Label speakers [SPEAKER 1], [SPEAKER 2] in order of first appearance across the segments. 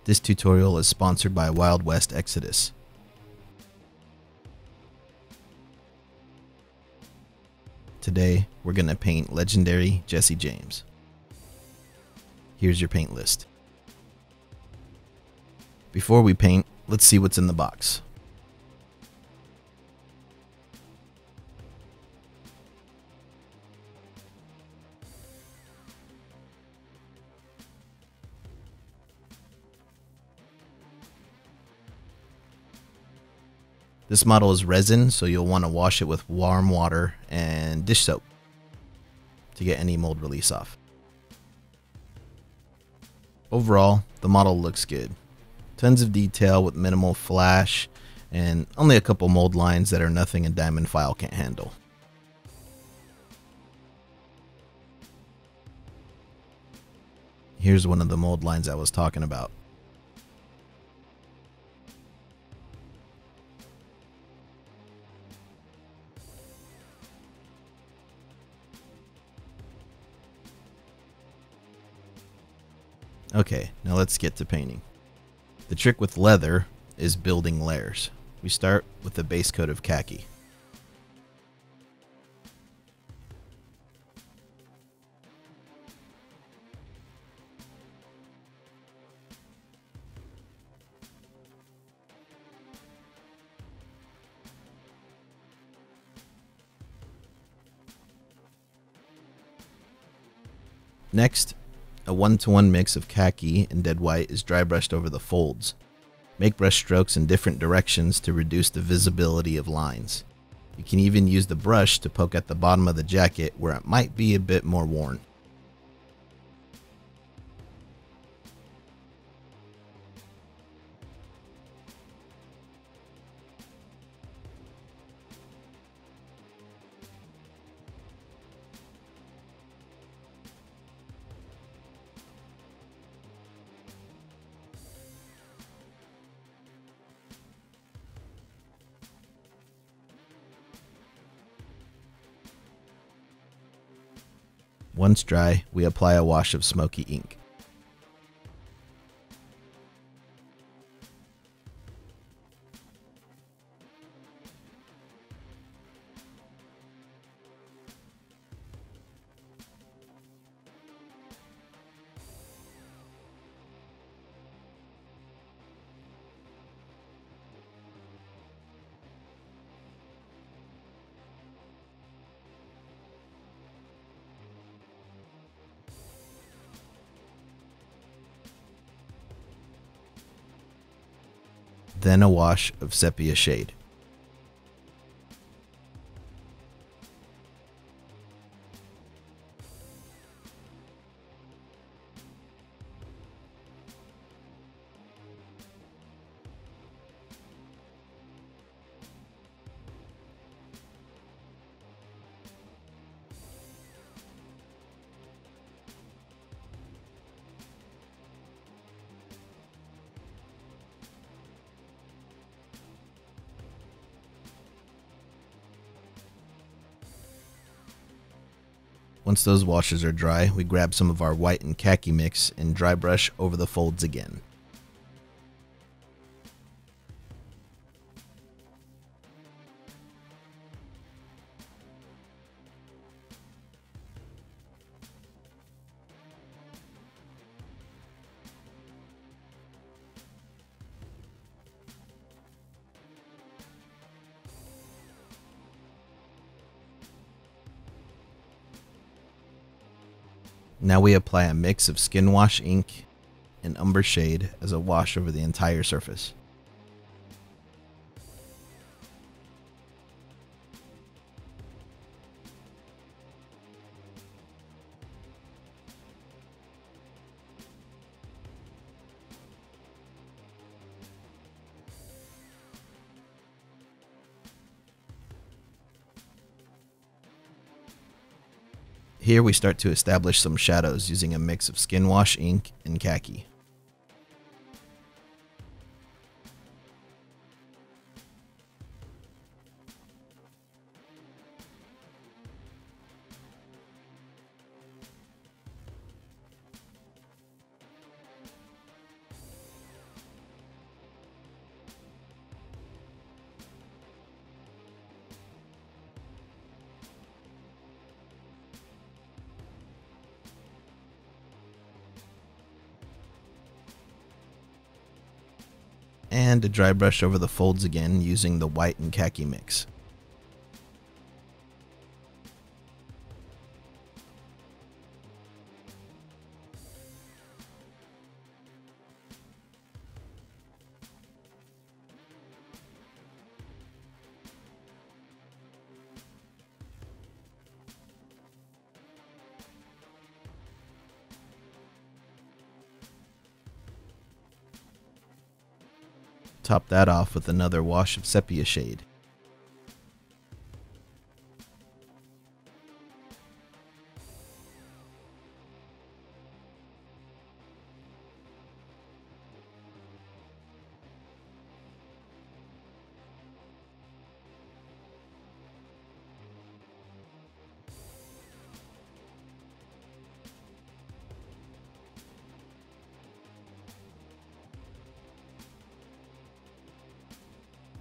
[SPEAKER 1] This tutorial is sponsored by Wild West Exodus. Today, we're going to paint legendary Jesse James. Here's your paint list. Before we paint, let's see what's in the box. This model is resin, so you'll want to wash it with warm water and dish soap to get any mold release off. Overall, the model looks good. Tons of detail with minimal flash and only a couple mold lines that are nothing a diamond file can't handle. Here's one of the mold lines I was talking about. Okay, now let's get to painting. The trick with leather is building layers. We start with the base coat of khaki. Next, a 1-to-1 mix of khaki and dead white is dry brushed over the folds. Make brush strokes in different directions to reduce the visibility of lines. You can even use the brush to poke at the bottom of the jacket where it might be a bit more worn. Once dry, we apply a wash of smoky ink. Then a wash of sepia shade. Once those washes are dry, we grab some of our white and khaki mix and dry brush over the folds again. Now we apply a mix of skin wash ink and umber shade as a wash over the entire surface. Here we start to establish some shadows using a mix of skin wash ink and khaki. and a dry brush over the folds again using the white and khaki mix. Top that off with another wash of sepia shade.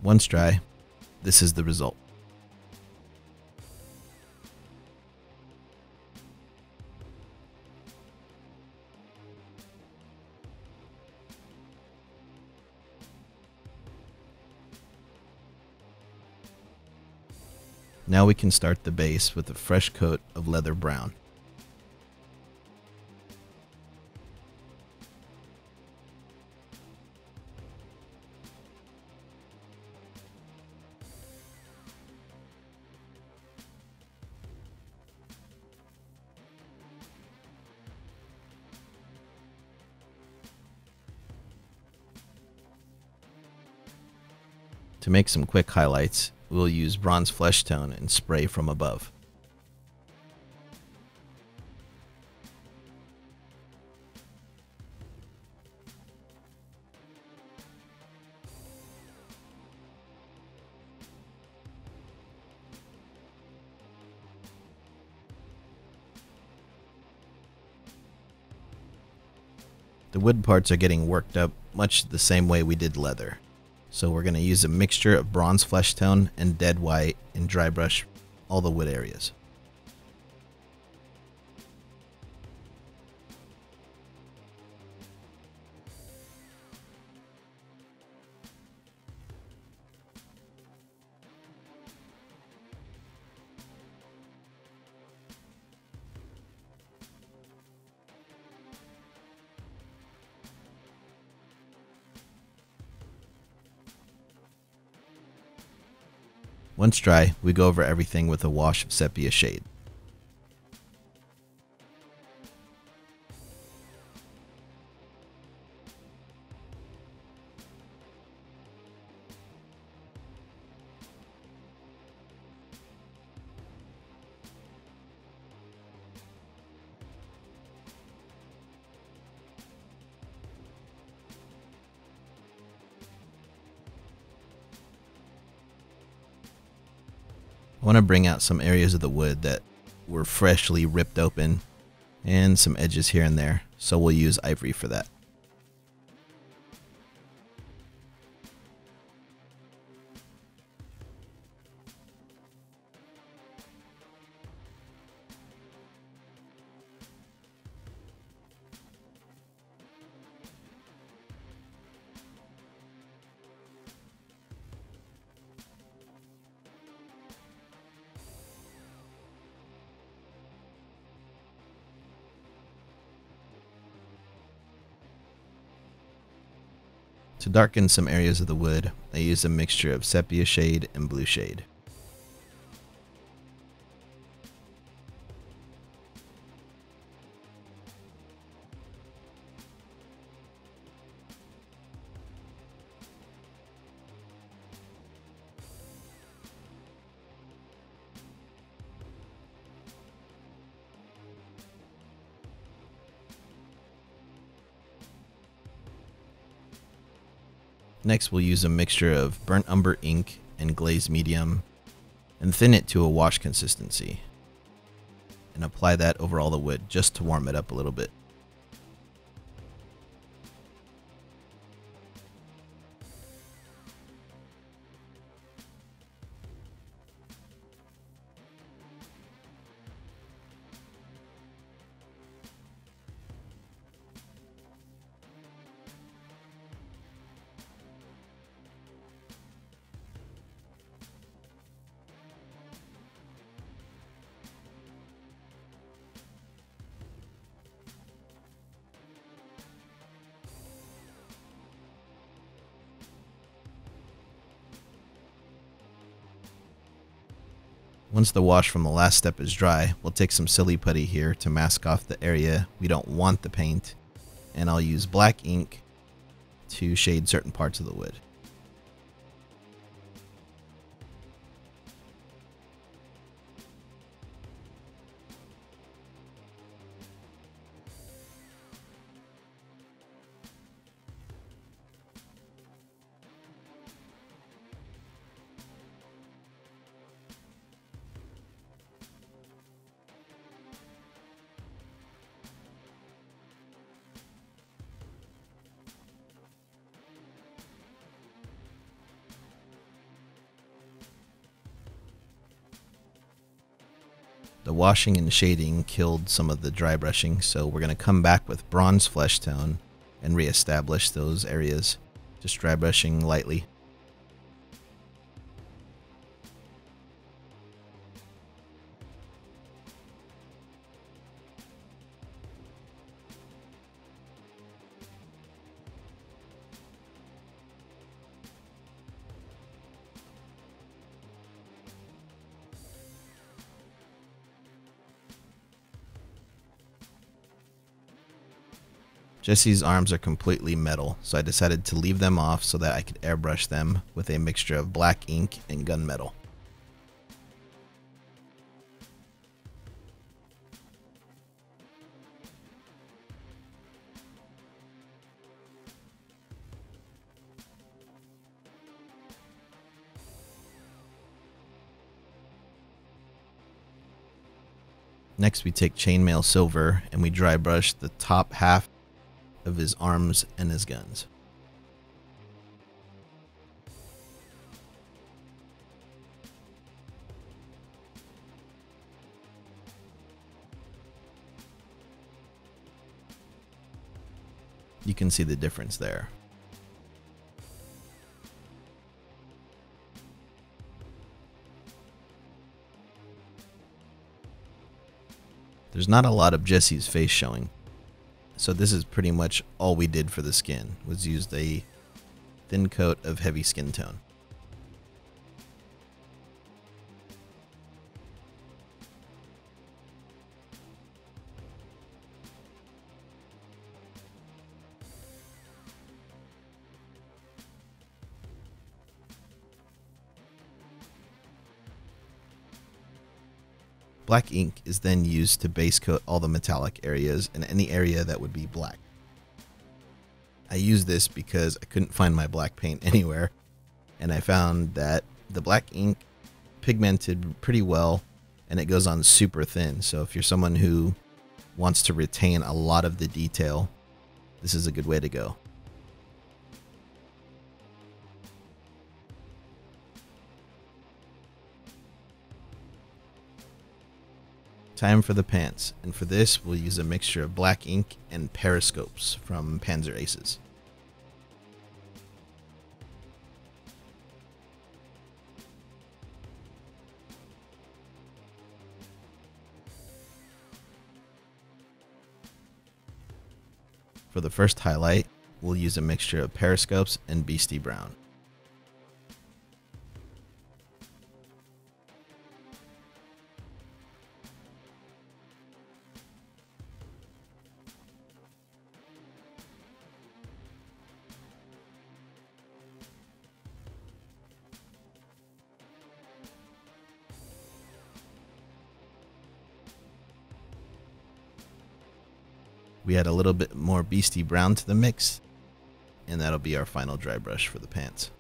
[SPEAKER 1] Once dry, this is the result. Now we can start the base with a fresh coat of leather brown. To make some quick highlights, we'll use bronze flesh tone and spray from above. The wood parts are getting worked up much the same way we did leather. So we're going to use a mixture of bronze flesh tone and dead white and dry brush all the wood areas. Once dry, we go over everything with a wash of sepia shade. I want to bring out some areas of the wood that were freshly ripped open and some edges here and there, so we'll use ivory for that. To darken some areas of the wood, I use a mixture of sepia shade and blue shade. Next, we'll use a mixture of burnt umber ink and glaze medium and thin it to a wash consistency and apply that over all the wood just to warm it up a little bit. Once the wash from the last step is dry, we'll take some silly putty here to mask off the area we don't want the paint, and I'll use black ink to shade certain parts of the wood. The washing and shading killed some of the dry brushing, so we're going to come back with bronze flesh tone and reestablish those areas, just dry brushing lightly. Jesse's arms are completely metal, so I decided to leave them off so that I could airbrush them with a mixture of black ink and gunmetal. Next we take chainmail silver and we dry brush the top half of his arms and his guns. You can see the difference there. There's not a lot of Jesse's face showing, so this is pretty much all we did for the skin, was used a thin coat of heavy skin tone. Black ink is then used to base coat all the metallic areas and any area that would be black. I used this because I couldn't find my black paint anywhere, and I found that the black ink pigmented pretty well and it goes on super thin. So if you're someone who wants to retain a lot of the detail, this is a good way to go. Time for the pants, and for this we'll use a mixture of black ink and periscopes from Panzer Aces. For the first highlight, we'll use a mixture of periscopes and beastie brown. We add a little bit more beastie brown to the mix, and that'll be our final dry brush for the pants.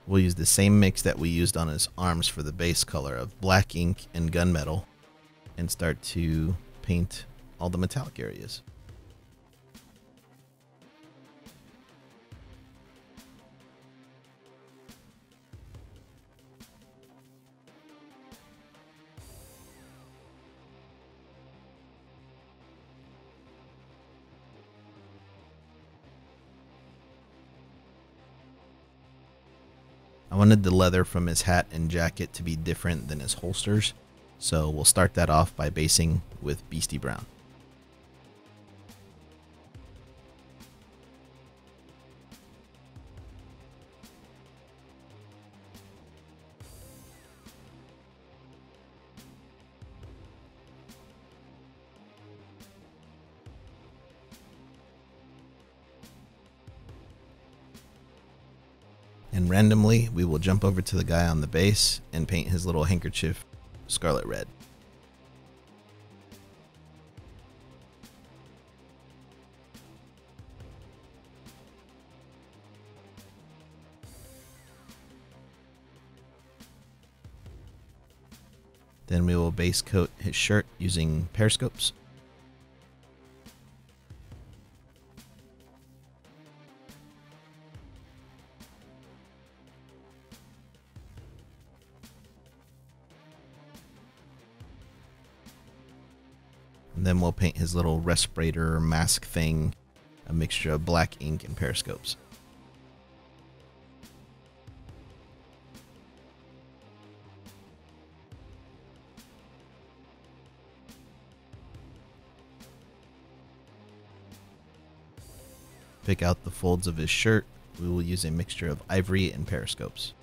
[SPEAKER 1] We'll use the same mix that we used on his arms for the base color of black ink and gunmetal and start to paint all the metallic areas. I wanted the leather from his hat and jacket to be different than his holsters, so we'll start that off by basing with Beastie Brown. And randomly, we will jump over to the guy on the base and paint his little handkerchief scarlet red. Then we will base coat his shirt using periscopes. And then we'll paint his little respirator mask thing, a mixture of black ink and periscopes. Pick out the folds of his shirt. We will use a mixture of ivory and periscopes.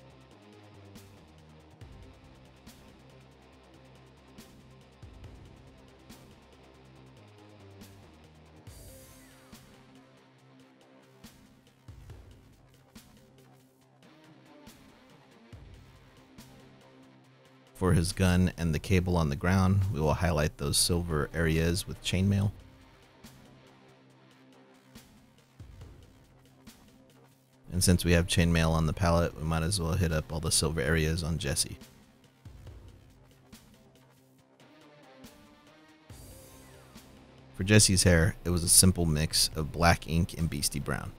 [SPEAKER 1] For his gun and the cable on the ground, we will highlight those silver areas with chainmail. And since we have chainmail on the palette, we might as well hit up all the silver areas on Jesse. For Jesse's hair, it was a simple mix of black ink and Beastie Brown.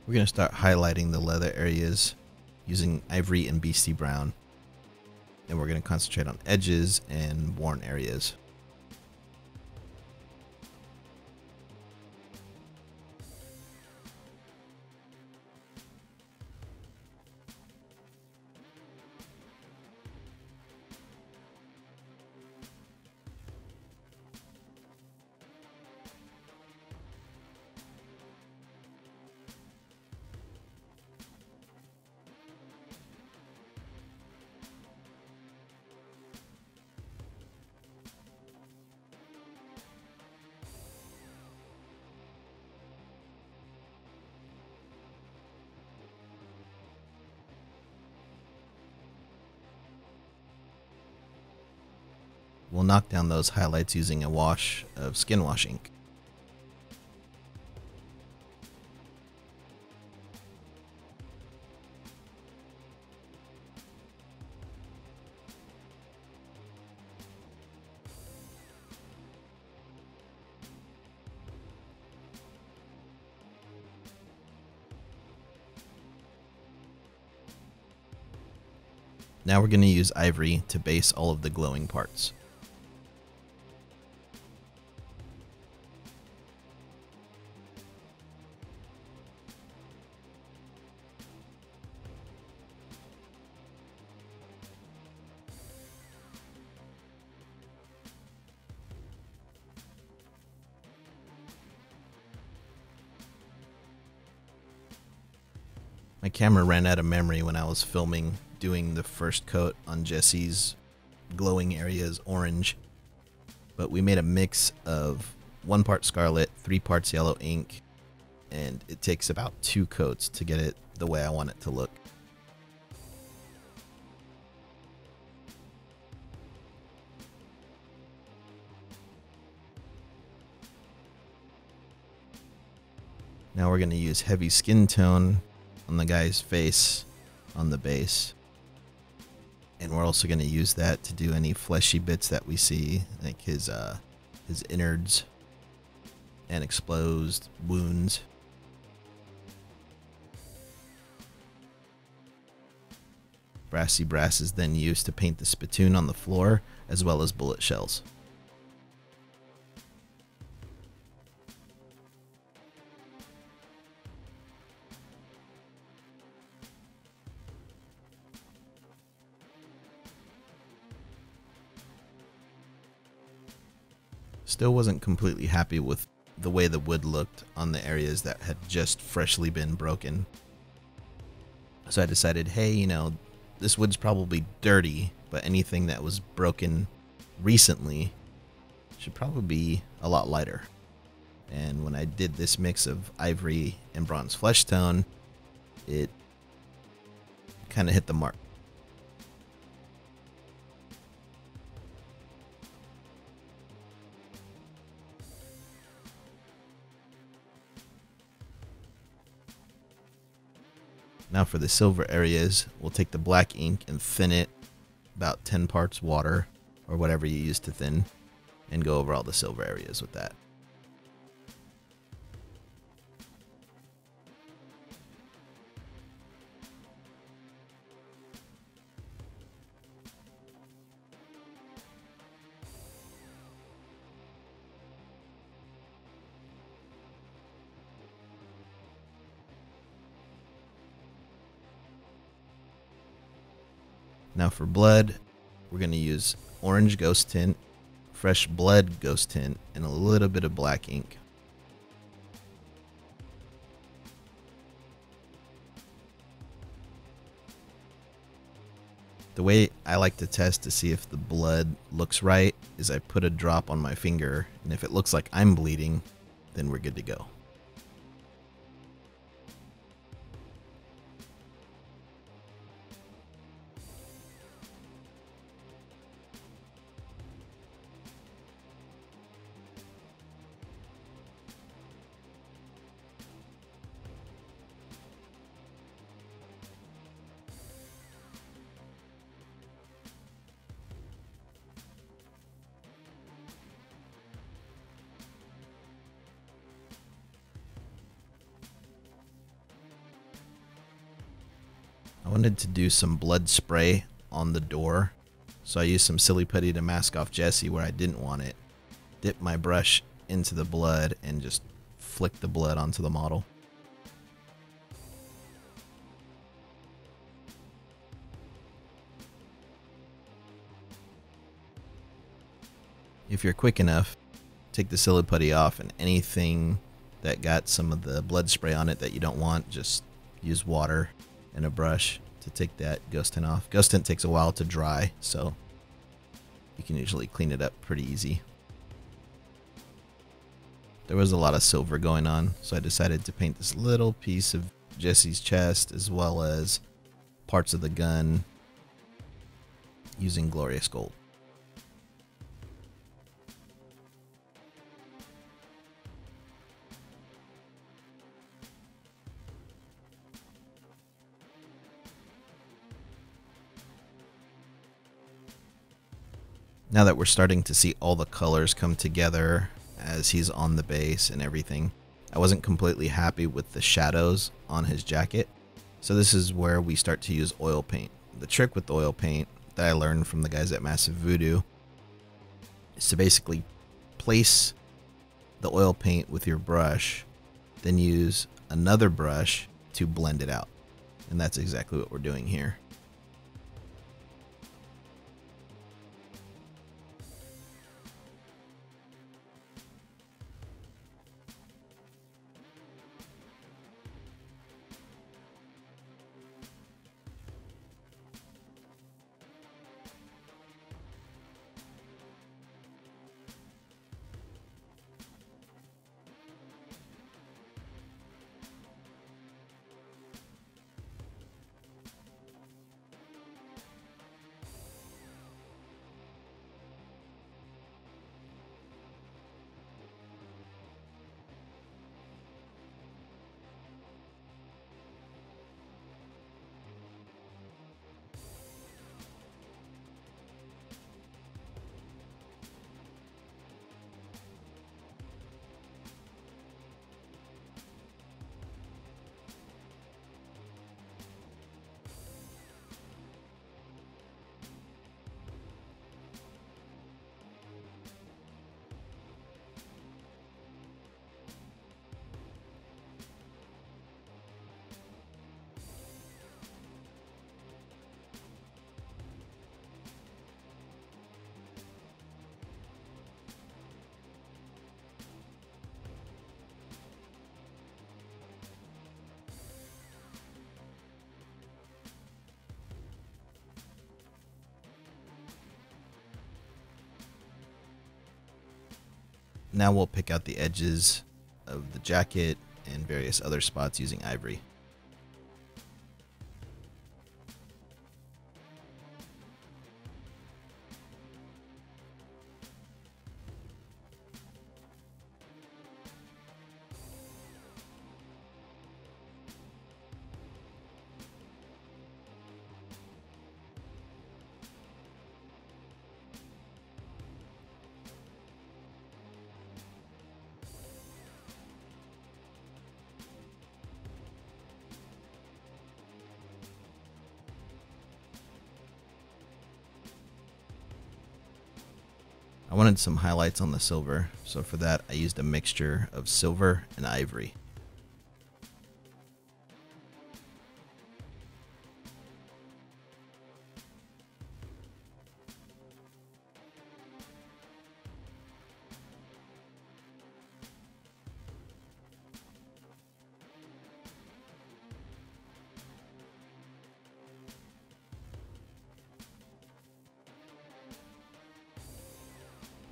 [SPEAKER 1] We're going to start highlighting the leather areas using ivory and Beastie Brown. And we're going to concentrate on edges and worn areas. We'll knock down those highlights using a wash of skin wash ink. Now we're going to use ivory to base all of the glowing parts. My camera ran out of memory when I was filming doing the first coat on Jesse's glowing areas orange, but we made a mix of 1 part scarlet, 3 parts yellow ink, and it takes about 2 coats to get it the way I want it to look. Now we're going to use heavy skin tone on the guy's face on the base. And we're also going to use that to do any fleshy bits that we see, like his innards and exposed wounds. Brassy brass is then used to paint the spittoon on the floor, as well as bullet shells. Still wasn't completely happy with the way the wood looked on the areas that had just freshly been broken. So I decided, hey, this wood's probably dirty, but anything that was broken recently should probably be a lot lighter. And when I did this mix of ivory and bronze flesh tone, it kind of hit the mark. Now for the silver areas, we'll take the black ink and thin it about 10 parts water, or whatever you use to thin, and go over all the silver areas with that. Now for blood, we're going to use orange ghost tint, fresh blood ghost tint, and a little bit of black ink. The way I like to test to see if the blood looks right is I put a drop on my finger, and if it looks like I'm bleeding, then we're good to go. I wanted to do some blood spray on the door, so I used some silly putty to mask off Jesse where I didn't want it. Dip my brush into the blood and just flick the blood onto the model. If you're quick enough, take the silly putty off, and anything that got some of the blood spray on it that you don't want, just use water and a brush to take that ghost tint off. Ghost tint takes a while to dry, so you can usually clean it up pretty easy. There was a lot of silver going on, so I decided to paint this little piece of Jesse's chest as well as parts of the gun using glorious gold. Now that we're starting to see all the colors come together as he's on the base and everything, I wasn't completely happy with the shadows on his jacket. So this is where we start to use oil paint. The trick with oil paint that I learned from the guys at Massive Voodoo is to basically place the oil paint with your brush, then use another brush to blend it out. And that's exactly what we're doing here. Now we'll pick out the edges of the jacket and various other spots using ivory. I wanted some highlights on the silver, so for that I used a mixture of silver and ivory.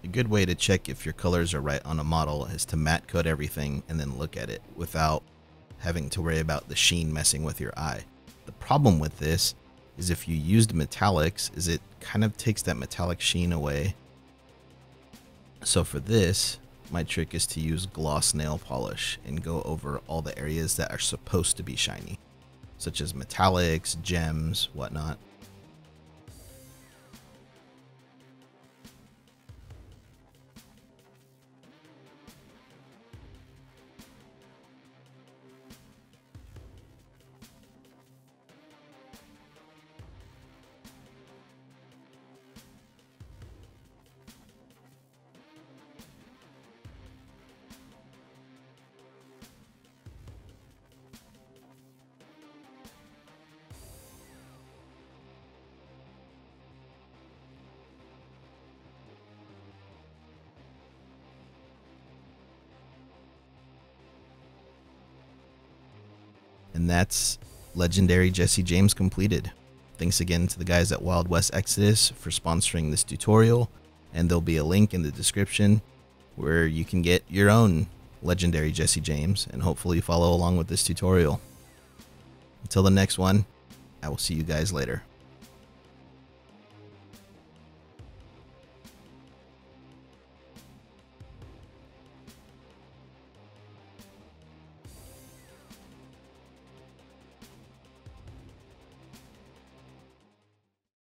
[SPEAKER 1] A good way to check if your colors are right on a model is to matte coat everything and then look at it without having to worry about the sheen messing with your eye. The problem with this is if you used metallics is it kind of takes that metallic sheen away. So for this, my trick is to use gloss nail polish and go over all the areas that are supposed to be shiny, such as metallics, gems, whatnot. And that's Legendary Jesse James completed. Thanks again to the guys at Wild West Exodus for sponsoring this tutorial, and there'll be a link in the description where you can get your own Legendary Jesse James and hopefully follow along with this tutorial. Until the next one, I will see you guys later.